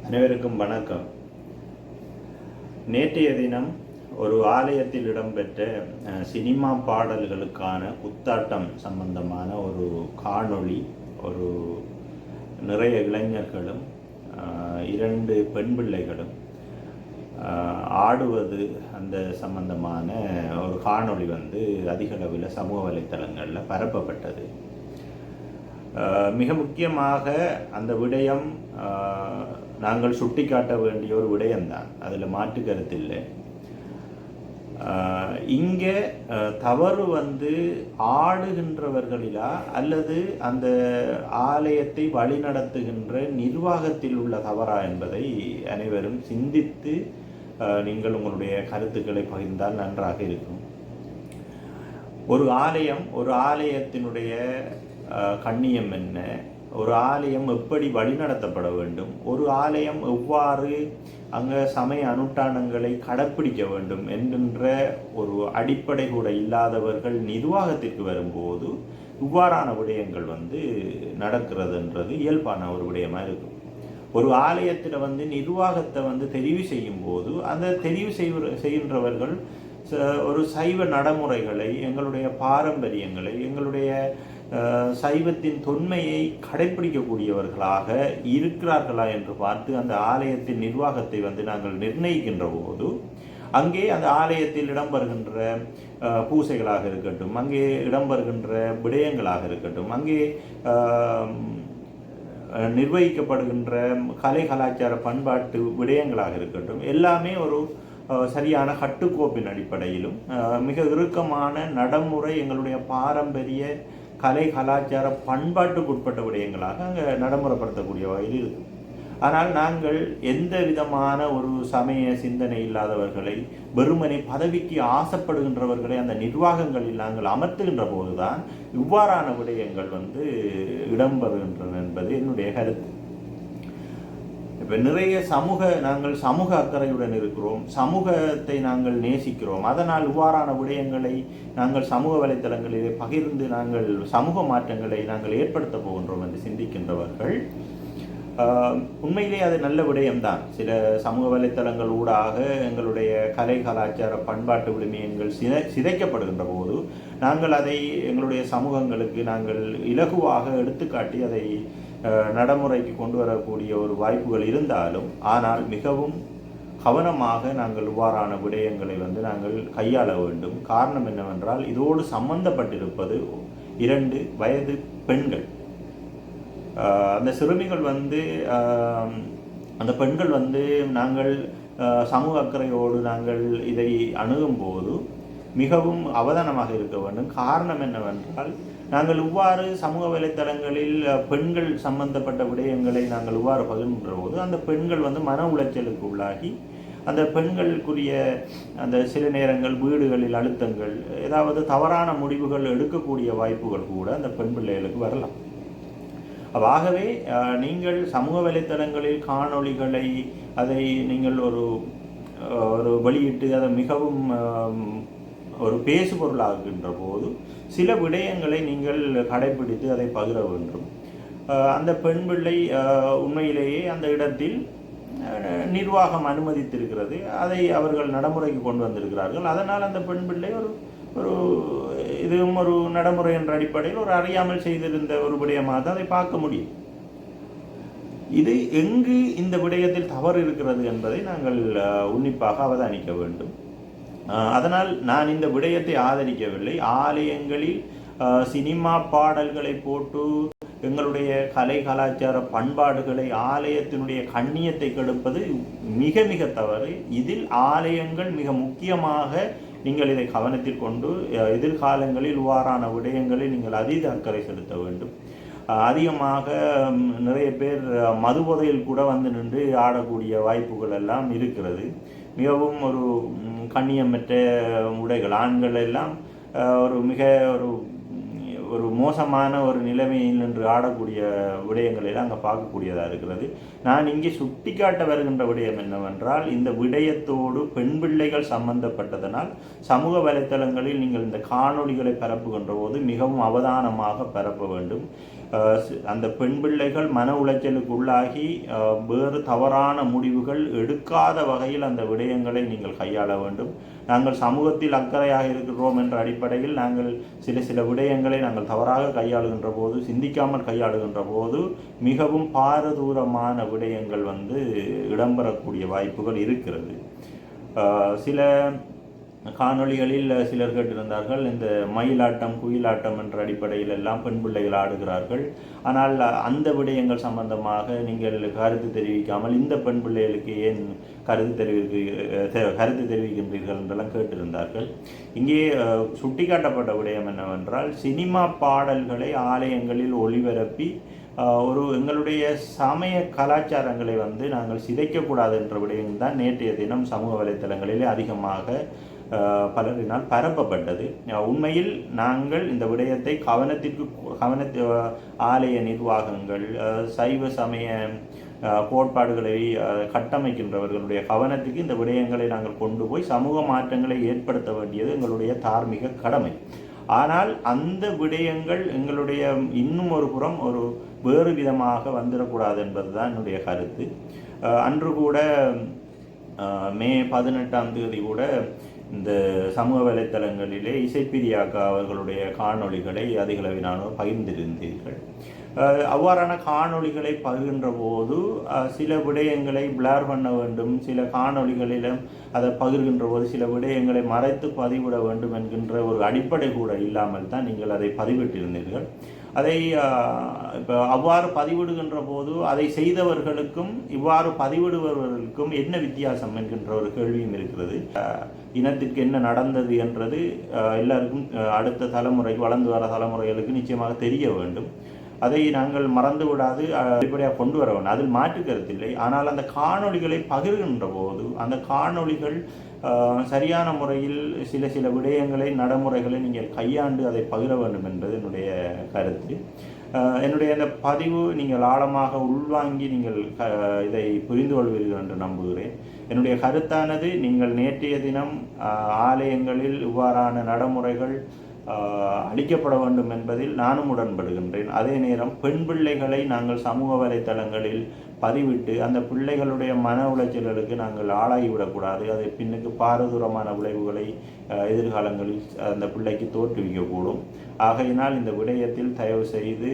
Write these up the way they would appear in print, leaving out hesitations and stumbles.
அனைவருக்கும் வணக்கம். நேற்றைய தினம் ஒரு ஆலயத்தில் இடம்பெற்ற சினிமா பாடல்களுக்கான குத்தாட்டம் சம்பந்தமான ஒரு காணொளி, ஒரு நிறைய இளைஞர்களும் 2 பெண் பிள்ளைகளும் ஆடுவது அந்த சம்பந்தமான ஒரு காணொளி அதிக அளவில் சமூக வலைத்தளங்களில் பரப்பப்பட்டது. மிக முக்கியமாக அந்த விடயம் நாங்கள் சுட்டிக்காட்ட வேண்டிய ஒரு விடயம்தான், அதில் மாற்று கருத்தில்லை. இங்கே தவறு ஆடுகின்றவர்களிலா அல்லது அந்த ஆலயத்தை வழிநடத்துகின்ற நிர்வாகத்தில் உள்ள தவறா என்பதை அனைவரும் சிந்தித்து நீங்கள் உங்களுடைய கருத்துக்களை பகிர்ந்தால் நன்றாக இருக்கும். ஒரு ஆலயத்தினுடைய கண்ணியம் என்ன, ஒரு ஆலயம் எப்படி வழிநடத்தப்பட வேண்டும், ஒரு ஆலயம் எவ்வாறு அங்கே சமய அனுஷ்டானங்களை கடைப்பிடிக்க வேண்டும் என்கின்ற ஒரு அடிப்படை கூட இல்லாதவர்கள் நிர்வாகத்திற்கு வரும்போது இவ்வாறான விடயங்கள் நடக்கிறதுன்றது இயல்பான ஒரு விடயமாக இருக்கும். ஒரு ஆலயத்தில் நிர்வாகத்தை தெரிவு செய்யும் போது அந்த தெரிவு செய்கின்றவர்கள் ஒரு சைவ நடைமுறைகளை, எங்களுடைய பாரம்பரியங்களை, எங்களுடைய சைவத்தின் தொன்மையை கடைப்பிடிக்கக்கூடியவர்களாக இருக்கிறார்களா என்று பார்த்து அந்த ஆலயத்தின் நிர்வாகத்தை நாங்கள் நிர்ணயிக்கின்ற போது அங்கே அந்த ஆலயத்தில் இடம்பெறுகின்ற பூசைகளாக இருக்கட்டும், அங்கே இடம்பெறுகின்ற விடயங்களாக இருக்கட்டும், அங்கே நிர்வகிக்கப்படுகின்ற கலை கலாச்சார பண்பாட்டு விடயங்களாக இருக்கட்டும், எல்லாமே ஒரு சரியான கட்டுக்கோப்பின் அடிப்படையிலும் மிக இறுக்கமான நடைமுறை, எங்களுடைய பாரம்பரிய கலை கலாச்சார பண்பாட்டுக்கு உட்பட்ட விடயங்களாக அங்கே நடைமுறைப்படுத்தக்கூடிய வகையில் இருக்கும். ஆனால் நாங்கள் எந்த விதமான ஒரு சமய சிந்தனை இல்லாதவர்களை, வெறுமனை பதவிக்கு ஆசைப்படுகின்றவர்களை அந்த நிர்வாகங்களில் நாங்கள் அமர்த்துகின்ற போதுதான் இவ்வாறான விடயங்கள் இடம்பெறுகின்றன என்பது என்னுடைய கருத்து. இப்போ நிறைய நாங்கள் சமூக அக்கறையுடன் இருக்கிறோம், சமூகத்தை நாங்கள் நேசிக்கிறோம், அதனால் இவ்வாறான விடயங்களை நாங்கள் சமூக வலைத்தளங்களிலே பகிர்ந்து நாங்கள் சமூக மாற்றங்களை நாங்கள் ஏற்படுத்த போகின்றோம் என்று சிந்திக்கின்றவர்கள் உண்மையிலே அது நல்ல விடயம்தான். சில சமூக வலைத்தளங்கள் ஊடாக எங்களுடைய கலை கலாச்சார பண்பாட்டு விழுமியங்கள் சிதைக்கப்படுகின்ற போது நாங்கள் அதை எங்களுடைய சமூகங்களுக்கு நாங்கள் இலகுவாக எடுத்துக்காட்டி அதை நடைமுறைக்கு கொண்டு வரக்கூடிய ஒரு வாய்ப்புகள் இருந்தாலும், ஆனால் மிகவும் கவனமாக நாங்கள் இவ்வாறான விடயங்களை நாங்கள் கையாள வேண்டும். காரணம் என்னவென்றால், இதோடு சம்பந்தப்பட்டிருப்பது 2 வயது பெண்கள். அந்த சிறுமிகள் அந்த பெண்கள் நாங்கள் சமூக அக்கறையோடு நாங்கள் இதை அணுகும்போது மிகவும் அவதானமாக இருக்க வேண்டும். காரணம் என்னவென்றால், நாங்கள் இவ்வாறு சமூக வலைத்தளங்களில் பெண்கள் சம்பந்தப்பட்ட விடயங்களை நாங்கள் இவ்வாறு பகிர்கின்ற போது அந்த பெண்கள் மன உளைச்சலுக்கு உள்ளாகி அந்த பெண்களுக்குரிய அந்த சில நேரங்கள் வீடுகளில் அழுத்தங்கள், ஏதாவது தவறான முடிவுகள் எடுக்கக்கூடிய வாய்ப்புகள் கூட அந்த பெண் பிள்ளைகளுக்கு வரலாம். ஆகவே நீங்கள் சமூக வலைத்தளங்களில் காணொளிகளை அதை நீங்கள் ஒரு வெளியிட்டு அதை மிகவும் ஒரு பேசுபொருளாகின்ற போது சில விடயங்களை நீங்கள் கடைபிடித்து அதை பகிர வேண்டும். அந்த பெண் பிள்ளை உண்மையிலேயே அந்த இடத்தில் நிர்வாகம் அனுமதித்திருக்கிறது, அதை அவர்கள் நடைமுறைக்கு கொண்டு வந்திருக்கிறார்கள். அதனால் அந்த பெண் பிள்ளை இதுவும் ஒரு நடைமுறை என்ற அடிப்படையில் ஒரு அறியாமல் செய்திருந்த ஒரு விடயமாக தான் அதை பார்க்க முடியும். இது எங்கு இந்த விடயத்தில் தவறு இருக்கிறது என்பதை நாங்கள் உன்னிப்பாக அவதானிக்க வேண்டும். அதனால் நான் இந்த விடயத்தை ஆதரிக்கவில்லை. ஆலயங்களில் சினிமா பாடல்களை போட்டு எங்களுடைய கலை கலாச்சார பண்பாடுகளை, ஆலயத்தினுடைய கண்ணியத்தை கெடுப்பது மிக மிக தவறு. இதில் ஆலயங்கள் மிக முக்கியமாக நீங்கள் இதை கவனத்தில் கொண்டு எதிர்காலங்களில் இவ்வாறான விடயங்களை நீங்கள் அதீத அக்கறை செலுத்த வேண்டும். அதிகமாக நிறைய பேர் மது போதையில் கூட நின்று ஆடக்கூடிய வாய்ப்புகள் எல்லாம் இருக்கிறது. மிகவும் ஒரு கண்ணியமற்ற உடைகள், ஆண்கள் எல்லாம் மிக ஒரு மோசமான ஒரு நிலைமையில் நின்று ஆடக்கூடிய விடயங்களெல்லாம் அங்கே பார்க்கக்கூடியதாக இருக்கிறது. நான் இங்கே சுட்டிக்காட்ட வருகின்ற விடயம் என்னவென்றால், இந்த விடயத்தோடு பெண் பிள்ளைகள் சம்பந்தப்பட்டதனால் சமூக வலைத்தளங்களில் நீங்கள் இந்த காணொளிகளை பரப்புகின்ற போது மிகவும் அவதானமாக பரப்ப வேண்டும். அந்த பெண் பிள்ளைகள் மன உளைச்சலுக்கு உள்ளாகி வேறு தவறான முடிவுகள் எடுக்காத வகையில் அந்த விடயங்களை நீங்கள் கையாள வேண்டும். நாங்கள் சமூகத்தில் அக்கறையாக இருக்கிறோம் என்ற அடிப்படையில் நாங்கள் சில விடயங்களை நாங்கள் தவறாக கையாளுகின்ற போது, சிந்திக்காமல் கையாளுகின்ற போது மிகவும் பாரதூரமான விடயங்கள் இடம்பெறக்கூடிய வாய்ப்புகள் இருக்கிறது. சில காணொளிகளில் சிலர் கேட்டிருந்தார்கள், இந்த மயிலாட்டம் குயிலாட்டம் என்ற அடிப்படையில் எல்லாம் பெண் பிள்ளைகள் ஆடுகிறார்கள், ஆனால் அந்த விடயங்கள் சம்பந்தமாக நீங்கள் கருத்து தெரிவிக்காமல் இந்த பெண் பிள்ளைகளுக்கு ஏன் கருத்து தெரிவிக்கின்றீர்கள் என்றெல்லாம் கேட்டிருந்தார்கள். இங்கே சுட்டிக்காட்டப்பட்ட விடயம் என்னவென்றால், சினிமா பாடல்களை ஆலயங்களில் ஒளிபரப்பி எங்களுடைய சமய கலாச்சாரங்களை நாங்கள் சிதைக்கக்கூடாது என்ற விடயம்தான் நேற்றைய தினம் சமூக வலைத்தளங்களிலே அதிகமாக பலரினால் பரப்பப்பட்டது. உண்மையில் நாங்கள் இந்த விடயத்தை ஆலய நிர்வாகங்கள், சைவ சமய கோட்பாடுகளை கட்டமைக்கின்றவர்களுடைய கவனத்துக்கு இந்த விடயங்களை நாங்கள் கொண்டு போய் சமூக மாற்றங்களை ஏற்படுத்த வேண்டியது எங்களுடைய தார்மீக கடமை. ஆனால் அந்த விடயங்கள் எங்களுடைய இன்னும் ஒரு புறம் வேறு விதமாக வந்துடக்கூடாது என்பதுதான் என்னுடைய கருத்து. அன்று கூட மே 18ஆம் தேதி கூட இந்த சமூக வலைத்தளங்களிலே இசைப்பிரியாக்கா அவர்களுடைய காணொளிகளை அதிகளவிலானோர் பகிர்ந்திருந்தீர்கள். அவ்வாறான காணொளிகளை பகிர்கின்ற போது சில விடயங்களை பிளர் பண்ண வேண்டும், சில காணொளிகளிலும் அதை பகிர்கின்ற போது சில விடயங்களை மறைத்து பதிவிட வேண்டும் என்கின்ற ஒரு அடிப்படை கூட இல்லாமல் தான் நீங்கள் அதை பதிவிட்டிருந்தீர்கள். அதை இப்போ அவ்வாறு பதிவிடுகின்ற போது அதை செய்தவர்களுக்கும் இவ்வாறு பதிவிடுபவர்களுக்கும் என்ன வித்தியாசம் என்கின்ற ஒரு கேள்வியும் இருக்கிறது. இனத்திற்கு என்ன நடந்தது என்றது எல்லாருக்கும் அடுத்த தலைமுறைக்கு, வளர்ந்து வர தலைமுறைகளுக்கு நிச்சயமாக தெரிய வேண்டும். அதை நாங்கள் மறந்து விடாது அடிப்படையாக கொண்டு வர வேண்டும், அதில் மாற்று கருத்தில்லை. ஆனால் அந்த காணொளிகளை பகிர்கின்ற போது அந்த காணொளிகள் சரியான முறையில் சில விடயங்களை, நடைமுறைகளை நீங்கள் கையாண்டு அதை பகிர வேண்டும் என்பது என்னுடைய கருத்து. என்னுடைய இந்த பதிவு நீங்கள் ஆழமாக உள்வாங்கி நீங்கள் இதை புரிந்து கொள்வீர்கள் என்று நம்புகிறேன். என்னுடைய கருத்தானது, நீங்கள் நேற்றைய தினம் ஆலயங்களில் இவ்வாறான நடைமுறைகள் அளிக்கப்பட வேண்டும் என்பதில் நானும் உடன்படுகின்றேன். அதே நேரம் பெண் பிள்ளைகளை நாங்கள் சமூக வலைத்தளங்களில் பதிவிட்டு அந்த பிள்ளைகளுடைய மன உளைச்சல்களுக்கு நாங்கள் ஆளாகிவிடக்கூடாது. அதை பின்னுக்கு பாரதூரமான விளைவுகளை எதிர்காலங்களில் அந்த பிள்ளைக்கு தோற்றுவிக்கக்கூடும். ஆகையினால் இந்த விடயத்தில் தயவு செய்து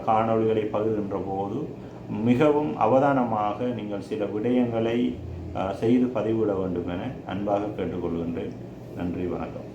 காணொளிகளை பகிர்கின்ற போது மிகவும் அவதானமாக நீங்கள் சில விடயங்களை செய்து பதிவிட வேண்டும் என அன்பாக கேட்டுக்கொள்கின்றேன். நன்றி, வணக்கம்.